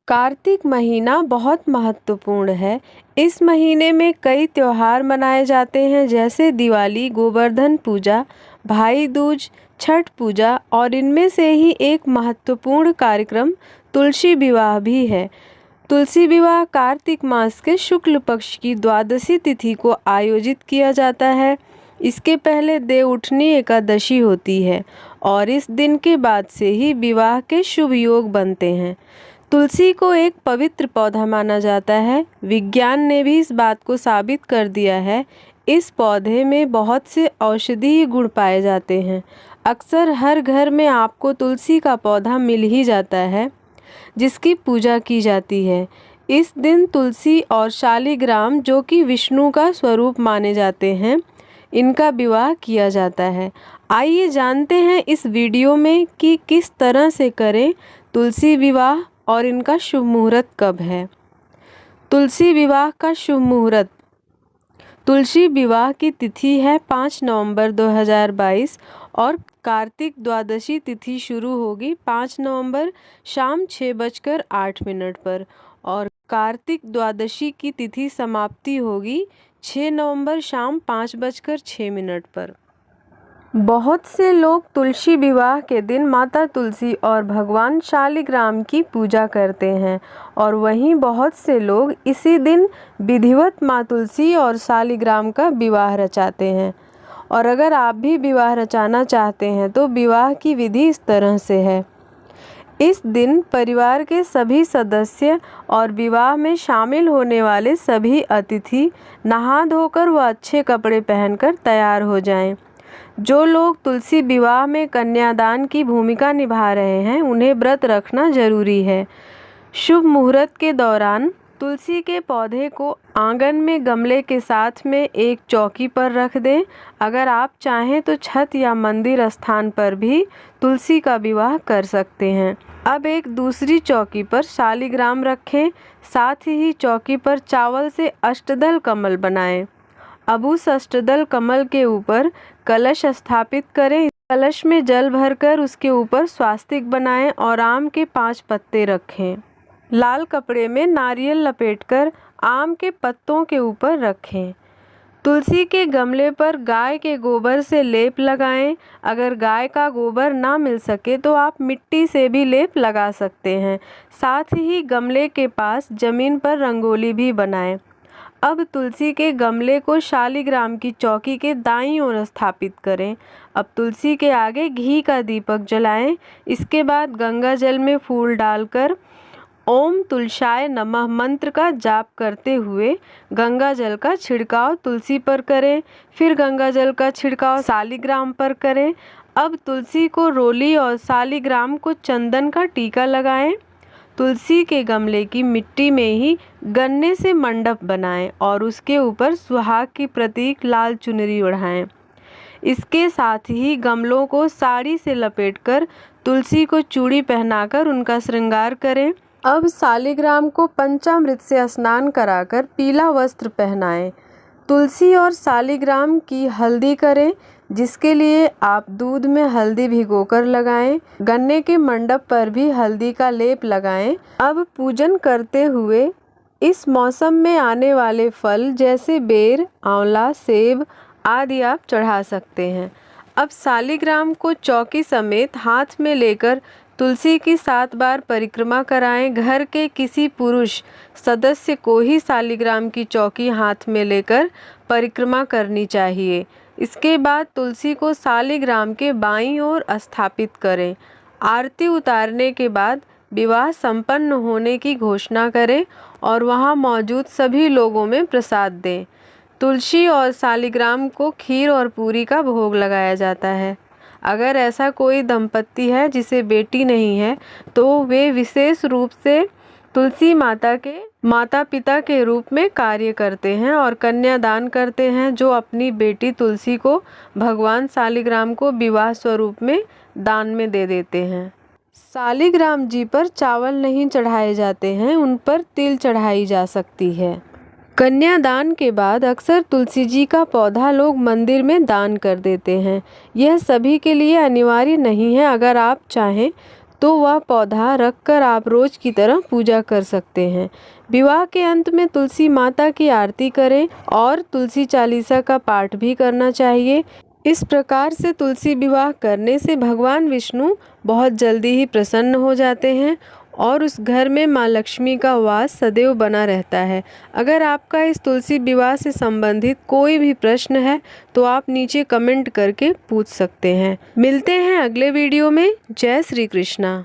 कार्तिक महीना बहुत महत्वपूर्ण है। इस महीने में कई त्योहार मनाए जाते हैं, जैसे दिवाली, गोवर्धन पूजा, भाई दूज, छठ पूजा और इनमें से ही एक महत्वपूर्ण कार्यक्रम तुलसी विवाह भी है। तुलसी विवाह कार्तिक मास के शुक्ल पक्ष की द्वादशी तिथि को आयोजित किया जाता है। इसके पहले देवउठनी एकादशी होती है और इस दिन के बाद से ही विवाह के शुभ योग बनते हैं। तुलसी को एक पवित्र पौधा माना जाता है। विज्ञान ने भी इस बात को साबित कर दिया है। इस पौधे में बहुत से औषधीय गुण पाए जाते हैं। अक्सर हर घर में आपको तुलसी का पौधा मिल ही जाता है, जिसकी पूजा की जाती है। इस दिन तुलसी और शालिग्राम, जो कि विष्णु का स्वरूप माने जाते हैं, इनका विवाह किया जाता है। आइए जानते हैं इस वीडियो में कि किस तरह से करें तुलसी विवाह और इनका शुभ मुहूर्त कब है। तुलसी विवाह का शुभ मुहूर्त। तुलसी विवाह की तिथि है 5 नवंबर 2022 और कार्तिक द्वादशी तिथि शुरू होगी 5 नवंबर शाम 6:08 पर और कार्तिक द्वादशी की तिथि समाप्ति होगी 6 नवंबर शाम 5:06 पर। बहुत से लोग तुलसी विवाह के दिन माता तुलसी और भगवान शालिग्राम की पूजा करते हैं और वहीं बहुत से लोग इसी दिन विधिवत माँ तुलसी और शालिग्राम का विवाह रचाते हैं। और अगर आप भी विवाह रचाना चाहते हैं तो विवाह की विधि इस तरह से है। इस दिन परिवार के सभी सदस्य और विवाह में शामिल होने वाले सभी अतिथि नहा धोकर व अच्छे कपड़े पहनकर तैयार हो जाएं। जो लोग तुलसी विवाह में कन्यादान की भूमिका निभा रहे हैं, उन्हें व्रत रखना जरूरी है। शुभ मुहूर्त के दौरान तुलसी के पौधे को आंगन में गमले के साथ में एक चौकी पर रख दें। अगर आप चाहें तो छत या मंदिर स्थान पर भी तुलसी का विवाह कर सकते हैं। अब एक दूसरी चौकी पर शालिग्राम रखें। साथ ही चौकी पर चावल से अष्टदल कमल बनाएं। अब उस अष्टदल कमल के ऊपर कलश स्थापित करें। कलश में जल भरकर उसके ऊपर स्वास्तिक बनाएं और आम के 5 पत्ते रखें। लाल कपड़े में नारियल लपेटकर आम के पत्तों के ऊपर रखें। तुलसी के गमले पर गाय के गोबर से लेप लगाएं। अगर गाय का गोबर ना मिल सके तो आप मिट्टी से भी लेप लगा सकते हैं। साथ ही गमले के पास जमीन पर रंगोली भी बनाएं। अब तुलसी के गमले को शालिग्राम की चौकी के दाईं ओर स्थापित करें। अब तुलसी के आगे घी का दीपक जलाएं। इसके बाद गंगा जल में फूल डालकर ओम तुलसाय नमः मंत्र का जाप करते हुए गंगा जल का छिड़काव तुलसी पर करें। फिर गंगा जल का छिड़काव शालिग्राम पर करें। अब तुलसी को रोली और शालिग्राम को चंदन का टीका लगाएं। तुलसी के गमले की मिट्टी में ही गन्ने से मंडप बनाएं और उसके ऊपर सुहाग की प्रतीक लाल चुनरी ओढ़ाएं। इसके साथ ही गमलों को साड़ी से लपेटकर तुलसी को चूड़ी पहनाकर उनका श्रृंगार करें। अब शालिग्राम को पंचामृत से स्नान कराकर पीला वस्त्र पहनाएं। तुलसी और शालिग्राम की हल्दी करें, जिसके लिए आप दूध में हल्दी भिगोकर लगाएं। गन्ने के मंडप पर भी हल्दी का लेप लगाएं। अब पूजन करते हुए इस मौसम में आने वाले फल जैसे बेर, आंवला, सेब आदि आप चढ़ा सकते हैं। अब शालिग्राम को चौकी समेत हाथ में लेकर तुलसी की 7 बार परिक्रमा कराएं। घर के किसी पुरुष सदस्य को ही शालिग्राम की चौकी हाथ में लेकर परिक्रमा करनी चाहिए। इसके बाद तुलसी को शालिग्राम के बाईं ओर स्थापित करें। आरती उतारने के बाद विवाह संपन्न होने की घोषणा करें और वहां मौजूद सभी लोगों में प्रसाद दें। तुलसी और शालिग्राम को खीर और पूरी का भोग लगाया जाता है। अगर ऐसा कोई दंपत्ति है जिसे बेटी नहीं है तो वे विशेष रूप से तुलसी माता के माता पिता के रूप में कार्य करते हैं और कन्यादान करते हैं, जो अपनी बेटी तुलसी को भगवान शालिग्राम को विवाह स्वरूप में दान में दे देते हैं। शालिग्राम जी पर चावल नहीं चढ़ाए जाते हैं, उन पर तिल चढ़ाई जा सकती है। कन्यादान के बाद अक्सर तुलसी जी का पौधा लोग मंदिर में दान कर देते हैं। यह सभी के लिए अनिवार्य नहीं है। अगर आप चाहें तो वह पौधा रखकर आप रोज की तरह पूजा कर सकते हैं। विवाह के अंत में तुलसी माता की आरती करें और तुलसी चालीसा का पाठ भी करना चाहिए। इस प्रकार से तुलसी विवाह करने से भगवान विष्णु बहुत जल्दी ही प्रसन्न हो जाते हैं और उस घर में माँ लक्ष्मी का वास सदैव बना रहता है। अगर आपका इस तुलसी विवाह से संबंधित कोई भी प्रश्न है तो आप नीचे कमेंट करके पूछ सकते हैं। मिलते हैं अगले वीडियो में। जय श्री कृष्णा।